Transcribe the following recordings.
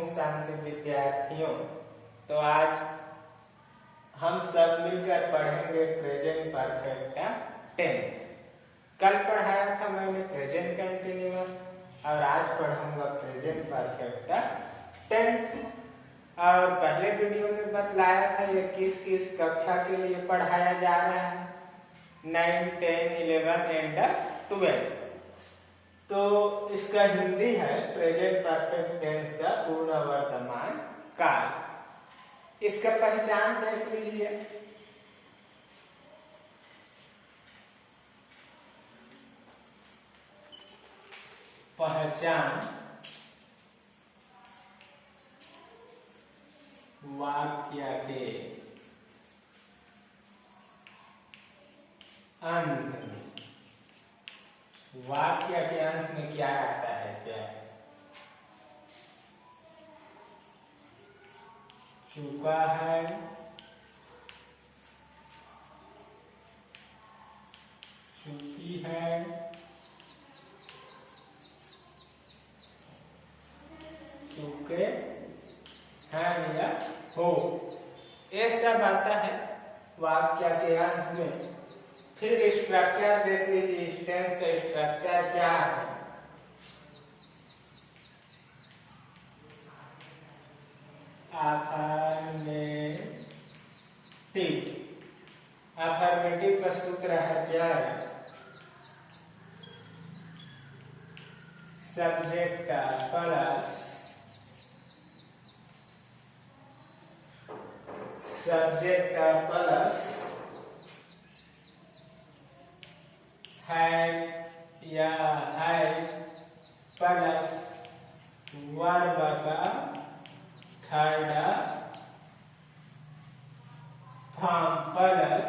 ओम शांति विद्यार्थियों। तो आज हम सब मिलकर पढ़ेंगे प्रेजेंट परफेक्ट टेंस। कल पढ़ाया था मैंने प्रेजेंट कंटिन्यूअस और आज पढ़ाऊंगा प्रेजेंट परफेक्ट टेंस। और पहले वीडियो में बतलाया था ये किस किस कक्षा के लिए पढ़ाया जा रहा है, 9, 10, 11 एंड 12। तो इसका हिंदी है प्रेजेंट परफेक्ट टेंस का पूर्ण वर्तमान काल। इसका पहचान देख लीजिए। पहचान वाक्य के अंत में, वाक्य के अंत में क्या आता है? क्या चुका है, चुकी है, चुके हैं या हो, ये सब आता है वाक्य के अंत में। फिर स्ट्रक्चर देख लीजिए, टेंस का स्ट्रक्चर क्या है। अफर्मेटिव का सूत्र है क्या है? सब्जेक्ट प्लस हैव या हैज प्लस वर्ब का third form plus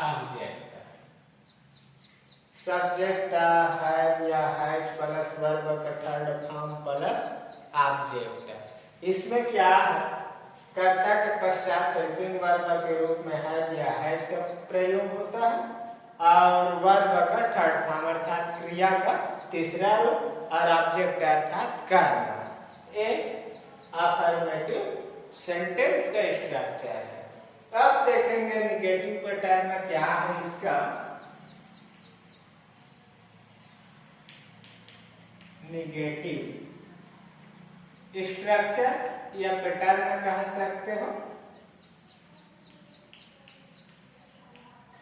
object. Subject have या हैज प्लस वर्ब का थर्ड फॉर्म प्लस ऑब्जेक्ट। इसमें क्या है? कर्ता के पश्चात हेल्पिंग वर्ब के रूप में हैव या हैज का प्रयोग होता है और वर्ब का थर्ड फॉर्म अर्थात क्रिया का तीसरा रूप और ऑब्जेक्ट अर्थात कर्ता। एक अफर्मेटिव सेंटेंस का स्ट्रक्चर है। अब देखेंगे निगेटिव पैटर्न क्या है इसका। निगेटिव स्ट्रक्चर या पैटर्न कह सकते हो।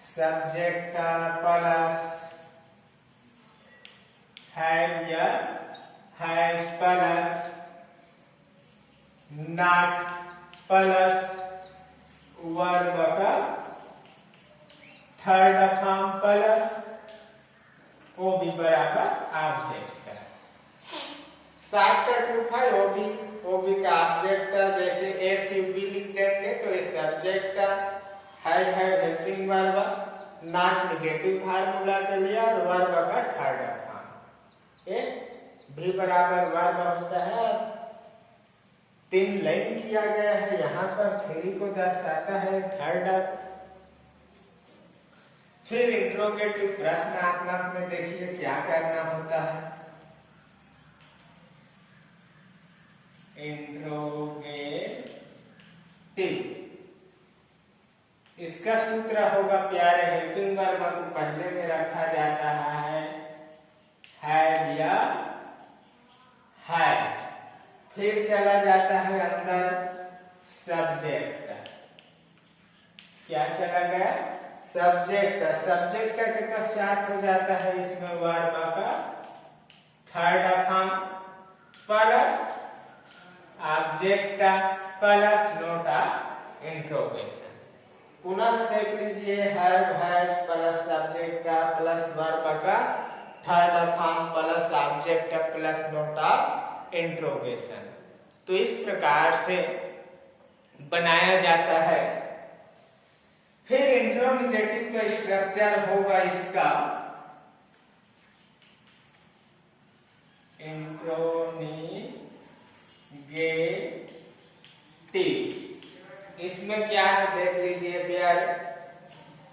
सब्जेक्ट प्लस हैव या has plus not plus verb का थर्ड फॉर्म प्लस वो भी बराबर ऑब्जेक्ट। शॉर्टकट रूप है वो भी का ऑब्जेक्ट, जैसे एस यू बी लिख देंगे तो ये subject has have helping verb, not negative formula के लिए और वर्ब का थर्ड फॉर्म। ये भी बराबर वर्ब होता है। 3 लाइन किया गया है यहाँ पर, थ्री को दर्शाता है थर्ड। फिर इंट्रोगेटिव प्रश्नात्मक में देखिए क्या करना होता है। इंट्रोगेटिव, इसका सूत्र होगा प्यारे, हेल्पिंग वर्ब को पहले में रखा जाता है हैव या हैज, फिर चला जाता है अंदर सब्जेक्ट। क्या चला गया? सब्जेक्ट के पश्चात हो जाता है इसमें वर्ब का third form plus object plus not interrogation. पुनः देख लीजिए, have has plus subject plus verb का third form plus object plus not interrogation. तो इस प्रकार से बनाया जाता है। फिर इंट्रोगेटिव का स्ट्रक्चर होगा इसका इंट्रोगेटिव। इसमें क्या है देख लीजिए प्यारे,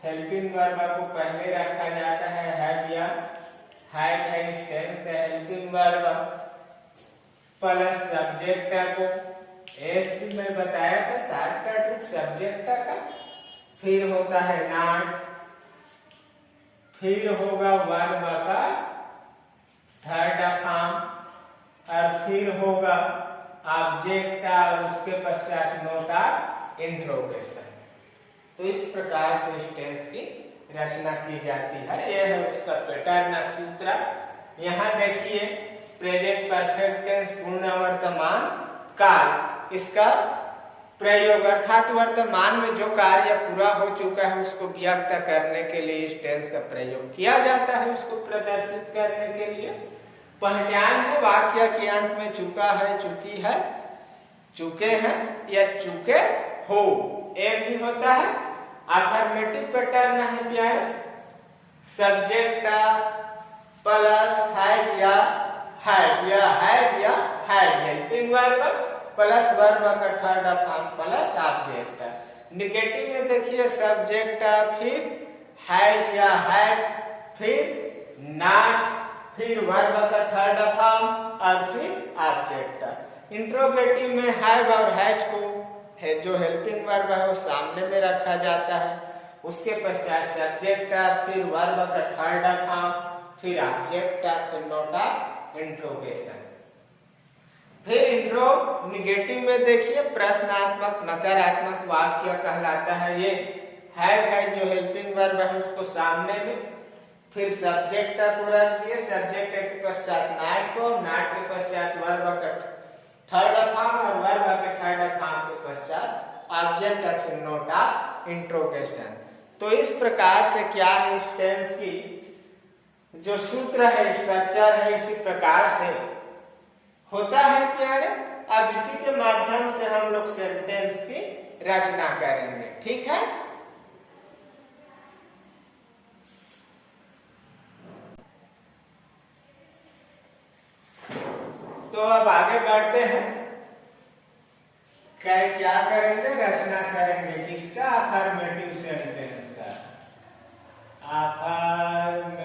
हेल्पिंग वर्ब को पहले रखा जाता है हैव या हैज है इस टेंस का हेल्पिंग वर्ब प्लस सब्जेक्ट को एस भी मैं बताया था शॉर्टकट रूप सब्जेक्ट का, फिर होता है नॉट, फिर होगा वर्ब का थर्ड फॉर्म और फिर होगा ऑब्जेक्ट और उसके पश्चात नोट ऑफ इंट्रोगेशन। तो इस प्रकार से इस टेंस की रचना की जाती है। यह है उसका पैटर्न सूत्र। यहाँ देखिए प्रेजेंट परफेक्ट टेंस पूर्ण वर्तमान काल, इसका प्रयोग अर्थात वर्तमान में जो कार्य पूरा हो चुका है उसको व्यक्त करने के लिए इस टेंस का प्रयोग किया जाता है, उसको प्रदर्शित करने के लिए। पहचान है वाक्य के अंत में चुका है, चुकी है, चुके हैं या चुके हो, एक भी होता है। अफर्मेटिव पैटर्न है प्यारे, सब्जेक्ट प्लस हैड या had helping verb plus verb का third form plus object. Negative में देखिए सब्जेक्ट फिर हैड या हैड फिर नॉट फिर वर्ब का थर्ड फॉर्म और फिर ऑब्जेक्ट। इंट्रोगेटिव में हैव और हैज को है जो हेल्पिंग वर्ब है वो सामने में रखा जाता है, उसके पश्चात सब्जेक्ट फिर वर्ब का थर्ड फॉर्म फिर ऑब्जेक्ट फिर नोट ऑफ इंट्रोगेशन। फिर इंट्रो निगेटिव में देखिए प्रश्नात्मक नकारात्मक वाक्य कहलाता है। ये है जो हेल्पिंग वर्ब है उसको सामने में, फिर सब्जेक्ट को रख दिए, सब्जेक्ट के पश्चात नॉट को, नॉट के पश्चात वर्ब का थर्ड फॉर्म और वर्ब के थर्ड फॉर्म के पश्चात ऑब्जेक्ट फिर नोट ऑफ इंट्रोगेशन। तो इस प्रकार से क्या है इस टेंस की जो सूत्र है स्ट्रक्चर है इसी प्रकार से होता है प्यारे। अब इसी के माध्यम से हम लोग सेंटेंस की रचना करेंगे, ठीक है। तो अब आगे बढ़ते हैं, क्या करेंगे, रचना करेंगे किसका, अफर्मेटिव सेंटेंस का। अफर्मेटिव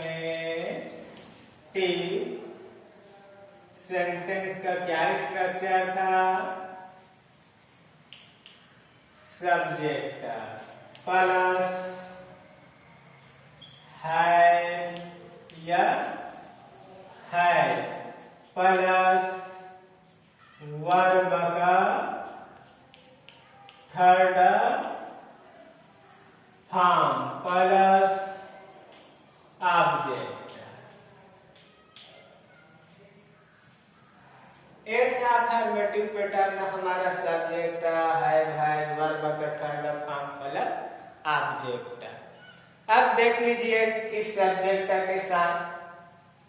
सेंटेंस का क्या स्ट्रक्चर था, सब्जेक्ट प्लस है या है प्लस वर्ब का थर्ड फॉर्म प्लस ऑब्जेक्ट। एक अफर्मेटिव पैटर्न हमारा सब्जेक्ट है वर्ब का थर्ड फॉर्म प्लस ऑब्जेक्ट। अब देख लीजिए कि सब्जेक्ट के साथ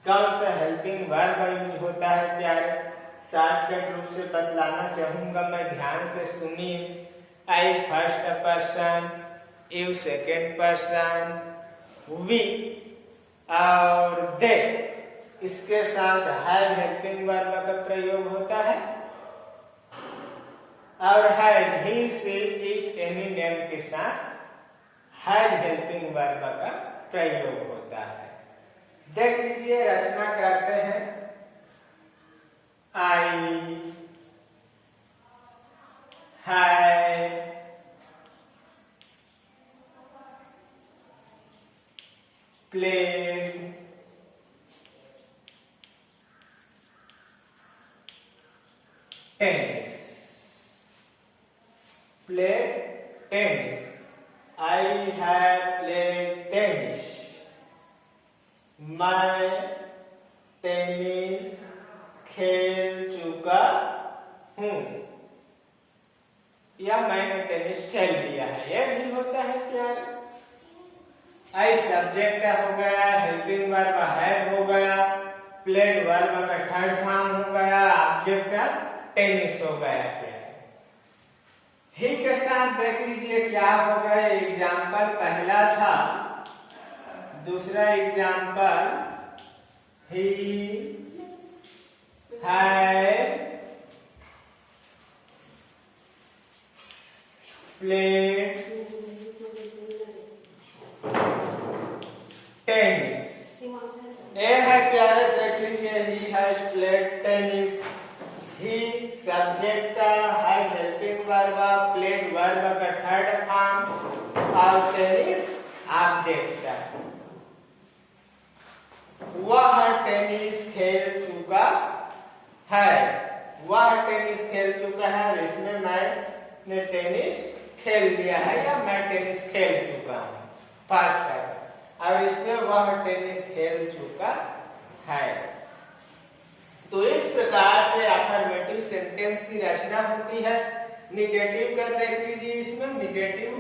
कौन सा हेल्पिंग वर्ब यूज होता है प्यारे। शॉर्टकट रूप से बतलाना चाहूंगा मैं, ध्यान से सुनिए। I first person, you second person, we और दे, इसके साथ हैव हेल्पिंग वर्ब का प्रयोग होता है। और has he see it any name के साथ हैज हेल्पिंग वर्ब का प्रयोग होता है। देख लीजिए रचना करते हैं। I have played tennis, played tennis, I have played tennis, मैं टेनिस खेल चुका हूँ या मैंने टेनिस खेल लिया है, यह भी होता है प्यार। आई सब्जेक्ट हो गया, हेल्पिंग वर्ब हैव हो गया, प्लेड वर्ब का थर्ड फॉर्म हो गया, ऑब्जेक्ट टेनिस हो गया प्यार। ही के साथ देख लीजिए क्या हो गया। एग्जाम्पल पहला था, दूसरा example he has played tennis. ये है has played tennis. He subject has helping verb, played verb का third form और tennis object. वह टेनिस खेल चुका है, वह टेनिस खेल चुका है। इसमें मैंने टेनिस खेल लिया है या मैं टेनिस खेल चुका हूँ, फर्स्ट है। और इसमें वह टेनिस खेल चुका है। तो इस प्रकार से अफर्मेटिव सेंटेंस की रचना होती है। निगेटिव का देख लीजिए, इसमें निगेटिव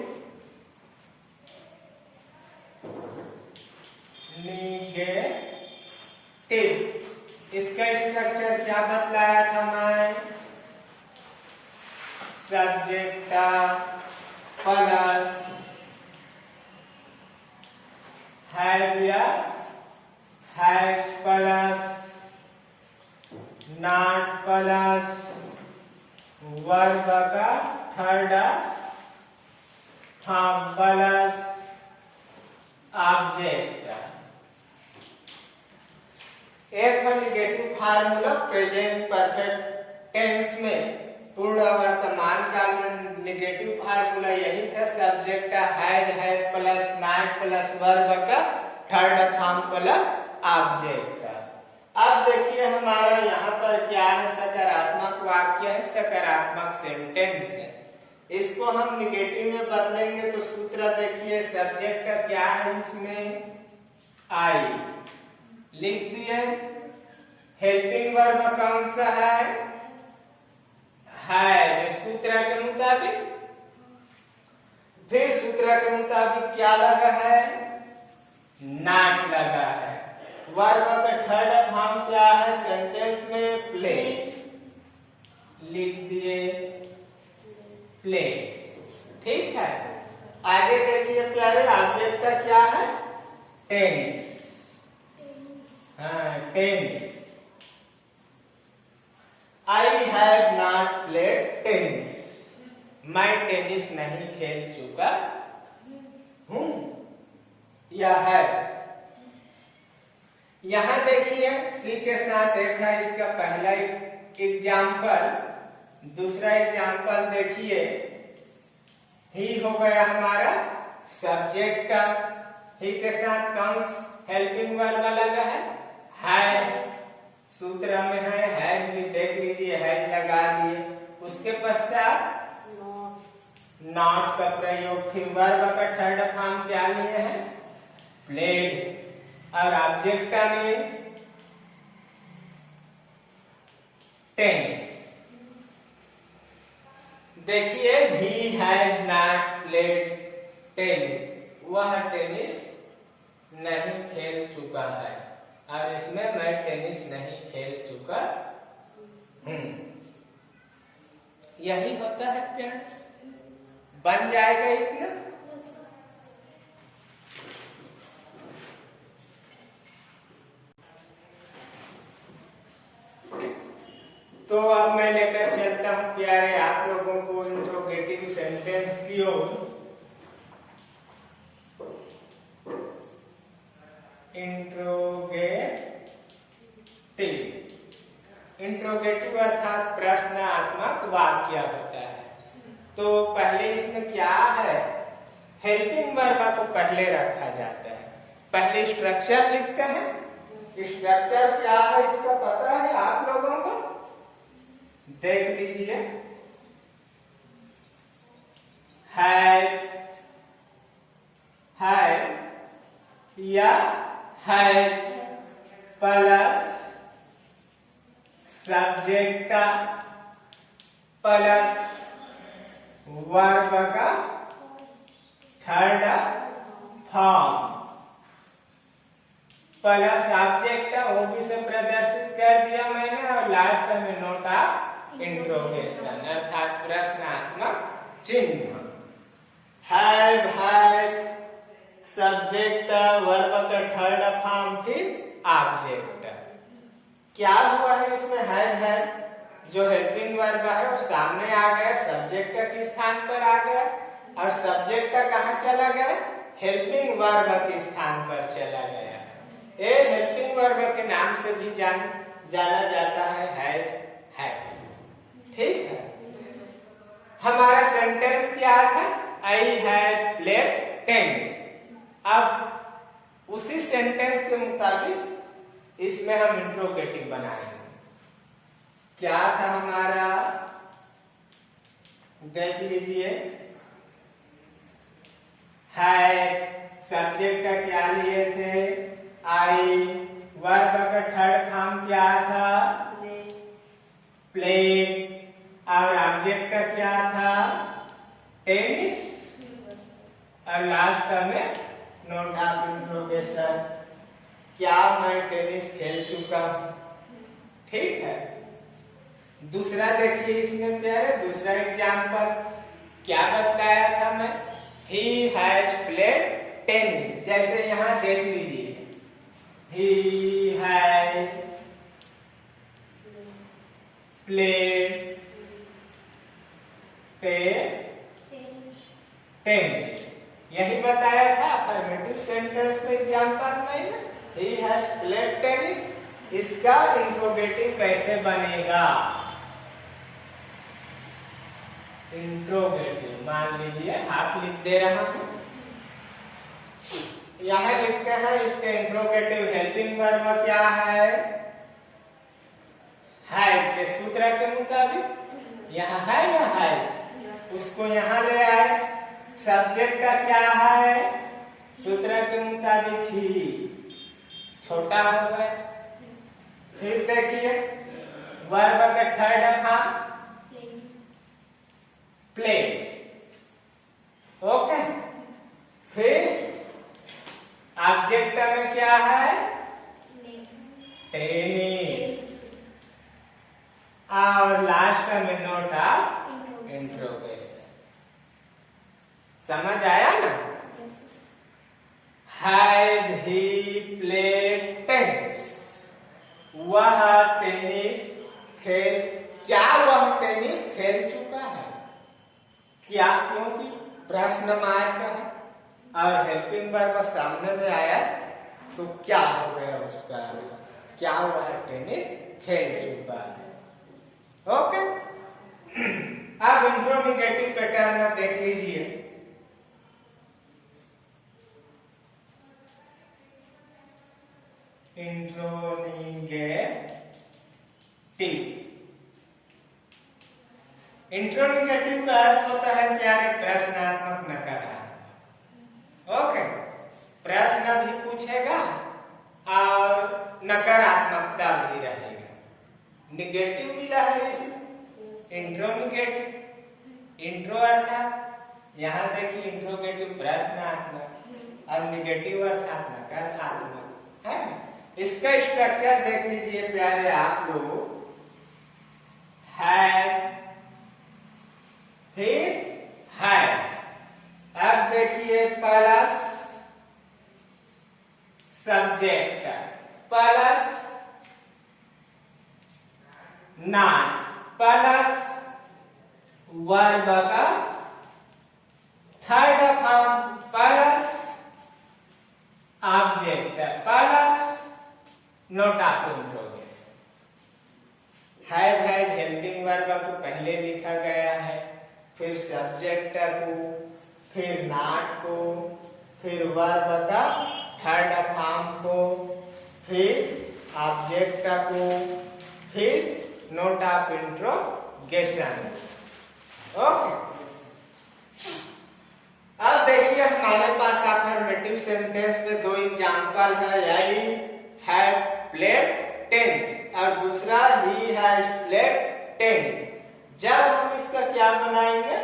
इसका स्ट्रक्चर क्या बतलाया था मैं? सब्जेक्ट प्लस हैज या has plus not plus verb का थर्ड फॉर्म प्लस ऑब्जेक्ट। एक negative formula present perfect tense में, पूर्ण वर्तमान काल में निगेटिव फार्मूला यही था, सब्जेक्ट हैज है प्लस नॉट प्लस वर्ब का थर्ड फॉर्म प्लस ऑब्जेक्ट। अब देखिए हमारा यहाँ पर क्या है, सकारात्मक वाक्य है, सकारात्मक सेंटेंस है। इसको हम निगेटिव में बदलेंगे तो सूत्र देखिए, सब्जेक्ट क्या है इसमें? आई लिख दिए। हेल्पिंग वर्ब कौन सा है? सूत्र के मुताबिक। फिर सूत्र के मुताबिक क्या लगा है? नॉट लगा है। वर्ब का थर्ड फॉर्म क्या है सेंटेंस में? प्ले लिख दिए, प्ले। ठीक है, आगे देखिए प्यारे, ऑब्जेक्ट का क्या है? Tennis. Tennis. I have not played tennis. मैं टेनिस नहीं खेल चुका हूँ। यह है। यहाँ देखिए सी के साथ देखा इसका पहला एग्जाम्पल। दूसरा एग्जाम्पल देखिए, ही हो गया हमारा सब्जेक्ट। ही के साथ कौन हेल्पिंग वर्ब लगा है? हैज। सूत्र में है हैज, भी देख लीजिए हैज लगा दिए। उसके पश्चात नॉट का प्रयोग, फिर वर्ब का थर्ड फॉर्म क्या लिए हैं? प्लेड। और ऑब्जेक्ट में टेनिस। देखिए he has not played tennis, वह टेनिस नहीं खेल चुका है। और इसमें मैं टेनिस नहीं खेल चुका हूँ। यही होता है प्यार। बन जाएगा इतना। तो अब मैं लेकर चलता हूँ प्यारे आप लोगों को इंट्रोगेटिव सेंटेंस की ओर। इंट्रोगेटिव अर्थात प्रश्नात्मक वाक्य होता है। तो पहले इसमें क्या है? हेल्पिंग वर्ब को पहले रखा जाता है। पहले स्ट्रक्चर लिखते हैं। स्ट्रक्चर क्या है इसका पता है आप लोगों को? देख लीजिए, है या has plus subject plus verb का थर्ड फॉर्म प्लस ऑब्जेक्ट, वो भी से प्रदर्शित कर दिया मैंने। और लास्ट में नोट ऑफ इंट्रोगेशन अर्थात प्रश्नात्मक चिन्ह। हैव हैज सब्जेक्ट वर्ब का थर्ड फॉर्म फिर ऑब्जेक्ट। क्या हुआ है इसमें? है जो हेल्पिंग वर्ब है वो सामने आ गया, सब्जेक्ट के स्थान पर आ गया। और सब्जेक्ट कहाँ चला गया? हेल्पिंग वर्ब के स्थान पर चला गया। ये हेल्पिंग वर्ब के नाम से भी जाना जाता है हैज हैड। ठीक है, हमारा सेंटेंस क्या था? I had played tennis. अब उसी सेंटेंस के मुताबिक इसमें हम इंट्रोगेटिव बनाएंगे। क्या था हमारा, देख लीजिए। हैड सब्जेक्ट का क्या लिए थे? आई। वर्ब का थर्ड फॉर्म क्या था? प्लेड। और ऑब्जेक्ट का क्या था? टेनिस। और लास्ट में नोट ऑफ इंट्रोगेशन, क्या मैं टेनिस खेल चुका हूं? ठीक है। दूसरा देखिए इसमें प्यारे, दूसरा एग्जाम्पल क्या बताया था मैं? He has played tennis. जैसे यहां देख लीजिए, ही हैज प्लेड टेनिस, यही बताया था अफर्मेटिव सेंटेंस में एग्जाम्पल में। ही हैज प्लेड टेनिस, इसका इंट्रोगेटिव कैसे बनेगा? इंट्रोगेटिव मान लीजिए आप लिख दे रहा हूं, यहां लिखते हैं इसके इंट्रोगेटिव हेल्पिंग वर्ब क्या है? हैज के सूत्र के मुताबिक यहाँ है ना हैज, उसको यहाँ ले आए। सब्जेक्ट का क्या है? सूत्र के मुताबिक ही, छोटा हो गया। फिर देखिए वर्ब का थर्ड फॉर्म प्लेड। ओके, फिर ऑब्जेक्ट में क्या है? टेनिस। और लास्ट में नोट ऑफ इंट्रोगेशन। समझ आया ना? हैज ही प्लेड टेनिस, वह टेनिस खेल, क्या वह टेनिस खेल चुका है? क्या, क्योंकि प्रश्न मार्क है और हेल्पिंग वर्ब सामने में आया तो क्या हो गया उसका? क्या वह टेनिस खेल चुका है? ओके। अब इंट्रोनिगेटिव पैटर्न देख लीजिए। इंट्रोनिगेटिव का अर्थ होता है प्यारे प्रश्नात्मक नकारात्मक। ओके, प्रश्न भी पूछेगा और नकारात्मकता भी रहेगा। निगेटिव मिला है इसमें, इंट्रोनिगेटिव। इंट्रो अर्थात यहाँ देखिए इंट्रोगेटिव प्रश्नात्मक और निगेटिव अर्थात नकारात्मक है। इसका स्ट्रक्चर देख लीजिए प्यारे आप लोग। हैव, फिर हैज। अब देखिए plus subject plus not plus verb का third form plus object plus not of interrogation. Have has helping verb को पहले लिखा गया है, फिर सब्जेक्ट को, फिर नॉट को, फिर वर्ब का थर्ड फॉर्म को, फिर ऑब्जेक्ट को, फिर नोट ऑफ इंट्रोगेशन। ओके, अब देखिए हमारे पास अफर्मेटिव सेंटेंस में दो एग्जांपल है। आई हैव प्लेड टेनिस और दूसरा ही हैज प्लेड टेनिस। जब हम इसका क्या बनाएंगे?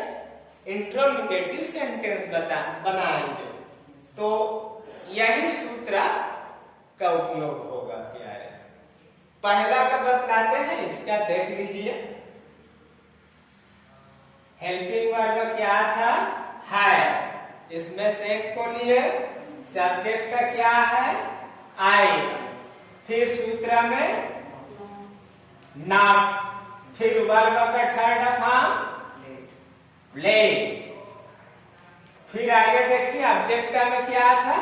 इंट्रोनिगेटिव सेंटेंस बनाएंगे तो यही सूत्र का उपयोग होगा प्यारे। पहला का बतलाते हैं, इसका देख लीजिए। हेल्पिंग वर्ब क्या था? है। इसमें से एक को लिए, सब्जेक्ट का क्या है? आई। फिर सूत्र में नॉट, फिर वर्ब का थर्ड फॉर्म प्लेड। फिर आगे देखिए ऑब्जेक्ट में क्या था?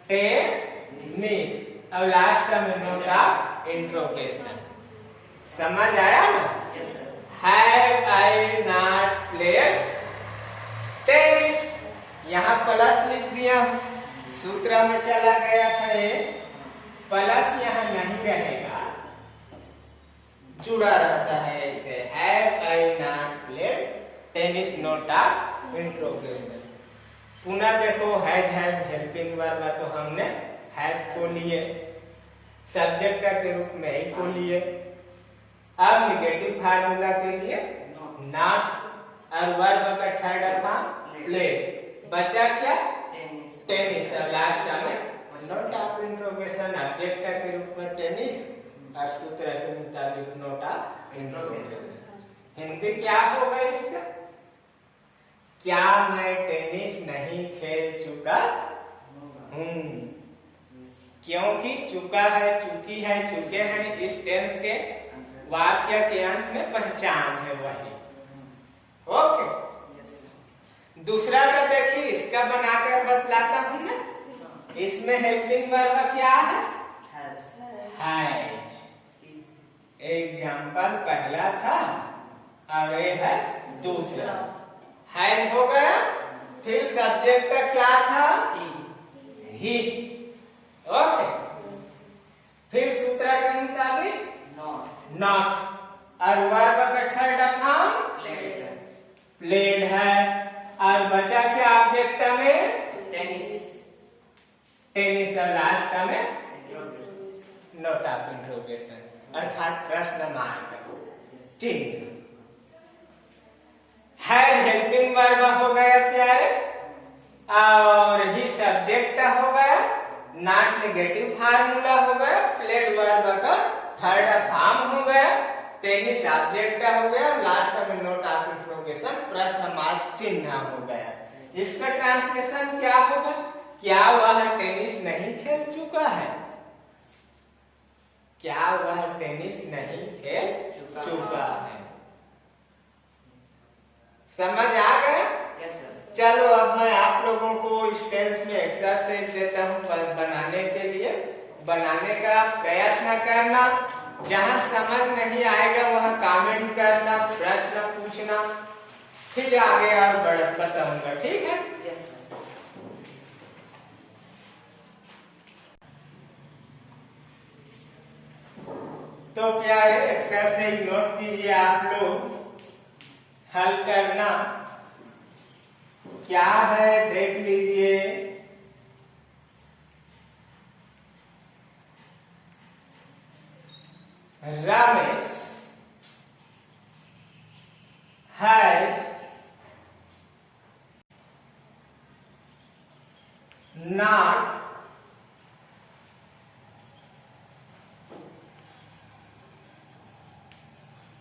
टेनिस। और लास्ट में नोट ऑफ इंट्रोगेशन। समझ आया ना? Have I not played tennis, यहाँ प्लस लिख दिया, सूत्र में चला गया था ये, प्लस यहाँ नहीं रहेगा, जुड़ा रहता है ऐसे। Have I not played tennis note of interrogation. पुनः देखो हैज हेल्पिंग वर्ब, तो हमने हैव को लिए, सब्जेक्ट के रूप में ही को लिए। अब निगेटिव फार्मूला के लिए नॉट, और वर्ब का थर्ड फॉर्म प्लेड, बचा क्या? टेनिस। और लास्ट में नोट ऑफ इंट्रोगेशन, ऑब्जेक्ट के रूप में टेनिस और सूत्र के मुताबिक नोट ऑफ इंट्रोगेशन। हिंदी क्या होगा इसका? क्या मैं टेनिस नहीं खेल चुका हूँ? क्योंकि चुका है, चुकी है, चुके हैं, इस टेंस के वाक्य के अंत में पहचान है वही। ओके, दूसरा का देखिए, इसका बनाकर बतलाता हूं मैं। इसमें हेल्पिंग वर्ब क्या है? हैज। एग्जाम्पल पहला था और ये है दूसरा। हैज हो गया, फिर सब्जेक्ट का क्या था? ही। ओके, फिर सूत्र के मुताबिक नॉट, और वर्ब का थर्ड फॉर्म प्लेड है, और बचा क्या ऑब्जेक्ट में? टेनिस। टेनिस और लास्ट में नोट ऑफ इंट्रोगेशन, अर्थात प्रश्न मार्क चिन्ह। हैज हेल्पिंग वर्ब हो गया प्यारे, और ही सब्जेक्ट हो गया, नॉट नेगेटिव फार्मूला हो गया, प्लेड वर्ब का थर्ड फॉर्म हो गया, टेनिस ऑब्जेक्ट हो गया, लास्ट में नोट ऑफ इंट्रोगेशन प्रश्न मार्क चिन्ह हो गया। इसका ट्रांसलेशन क्या होगा? क्या वह टेनिस नहीं खेल चुका है? क्या वह टेनिस नहीं खेल चुका है? समझ आ गया? चलो अब मैं आप लोगों को इस टेंस में एक्सरसाइज देता हूँ बनाने के लिए। बनाने का प्रयत्न करना, जहाँ समझ नहीं आएगा वह कमेंट करना, प्रश्न पूछना, फिर आगे और बताऊंगा, ठीक है? तो प्यारे एक्सरसाइज नोट कीजिए आप लोग, हल करना क्या है देख लीजिए। Ramesh has not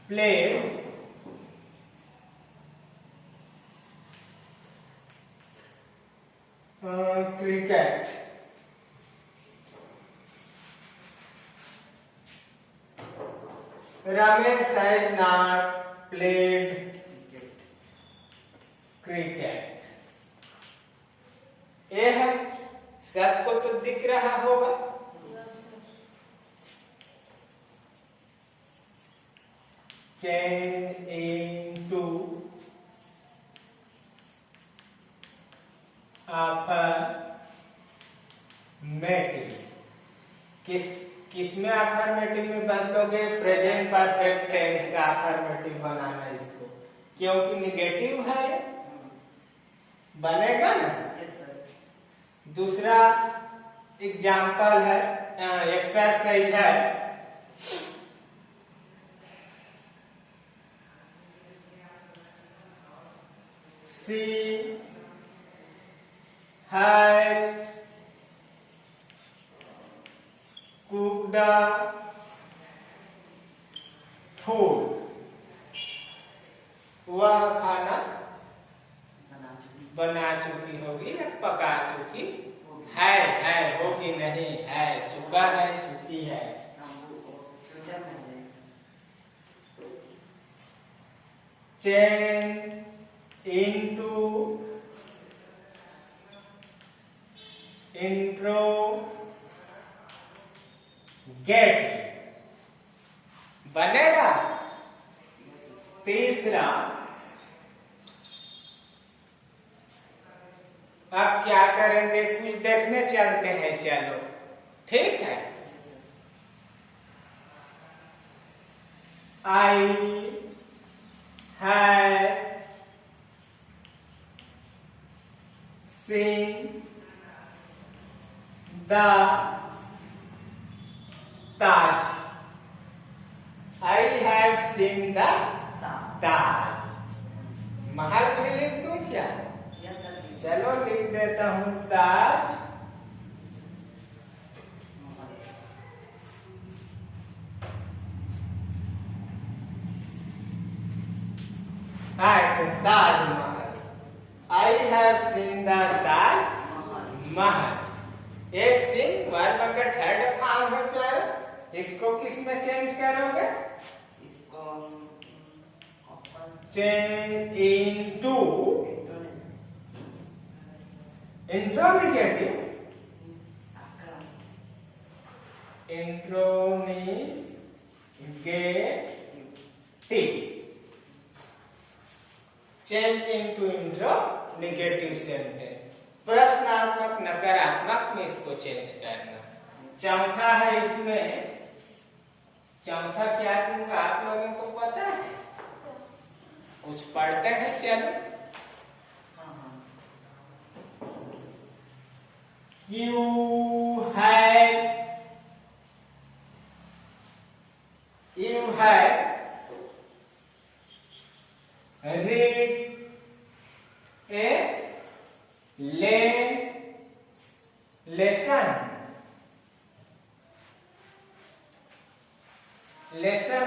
played cricket. Ramesh has not played cricket. ये है, सबको तो दिख रहा होगा। Change into affirmative। किस में अफर्मेटिव में बदलोगे? प्रेजेंट परफेक्ट टेंस का अफर्मेटिव बनाना इसको, क्योंकि निगेटिव है, बनेगा ना। दूसरा एग्जाम्पल है, एक्सरसाइज है, सी has cooked food। वह खाना बना चुकी होगी या पका चुकी है होगी नहीं है, चुका है, चुकी है। चेंज into गेट बनेगा। तीसरा, अब क्या करेंगे, कुछ देखने चलते हैं, चलो ठीक है। I have seen the Taj. I have seen the Taj. Mahal भी लिख दूं क्या? चलो लिख देता हूं ताज ऐसे ताजमहल। आई हैव सीन द ताज महल। ये सीन वर्ब का थर्ड फॉर्म है प्यारे। इसको किस में चेंज करोगे? इसको change into इंट्रोनिगेटिव। Change into इंट्रोनिगेटिव sentence. प्रश्नात्मक नकारात्मक में इसको चेंज करना। चौथा है इसमें, चौथा क्या दूंगा आप लोगों को पता है? कुछ पढ़ते हैं चलो। You have read a lesson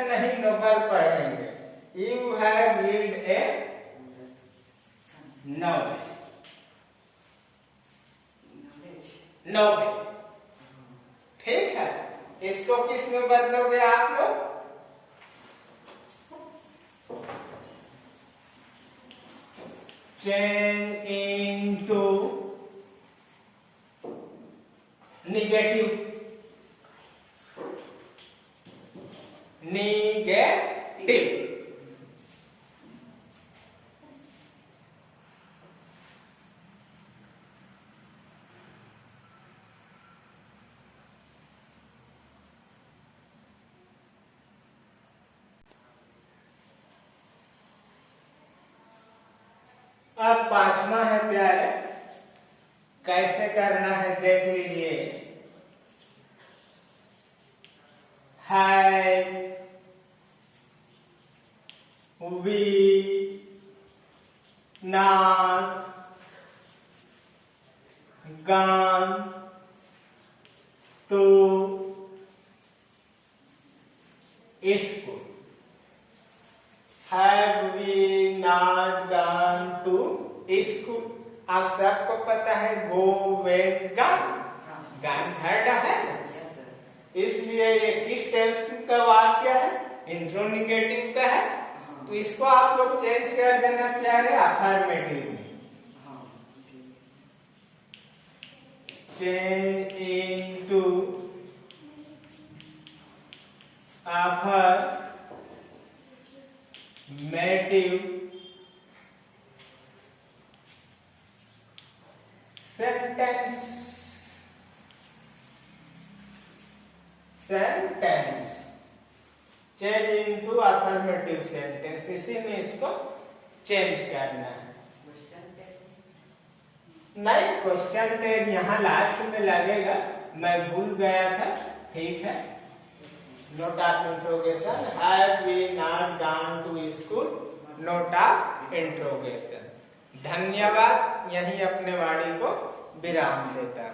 नहीं नोवेल पढ़ेंगे। You have read a novel। ठीक है। इसको किस में बदलोगे आप लोग? Change into negative. अब पांचवा है प्यारे, कैसे करना है देख लीजिए। Have we not gone to school? Have we not gone to school? आप सबको पता है go went gone, gone third है ना, इसलिए ये किस टेंस का वाक्य है? इंट्रोनिगेटिव का है। तो इसको आप लोग चेंज कर देना प्यारे अफर्मेटिव में। Change into affirmative sentence. Change into affirmative sentence, इसी में इसको चेंज करना है। नहीं, क्वेश्चन टैग यहाँ लास्ट में लगेगा, मैं भूल गया था। ठीक है, note of interrogation. Have we not gone to school, note of interrogation. धन्यवाद। यही अपने वाणी को विराम देता हूँ।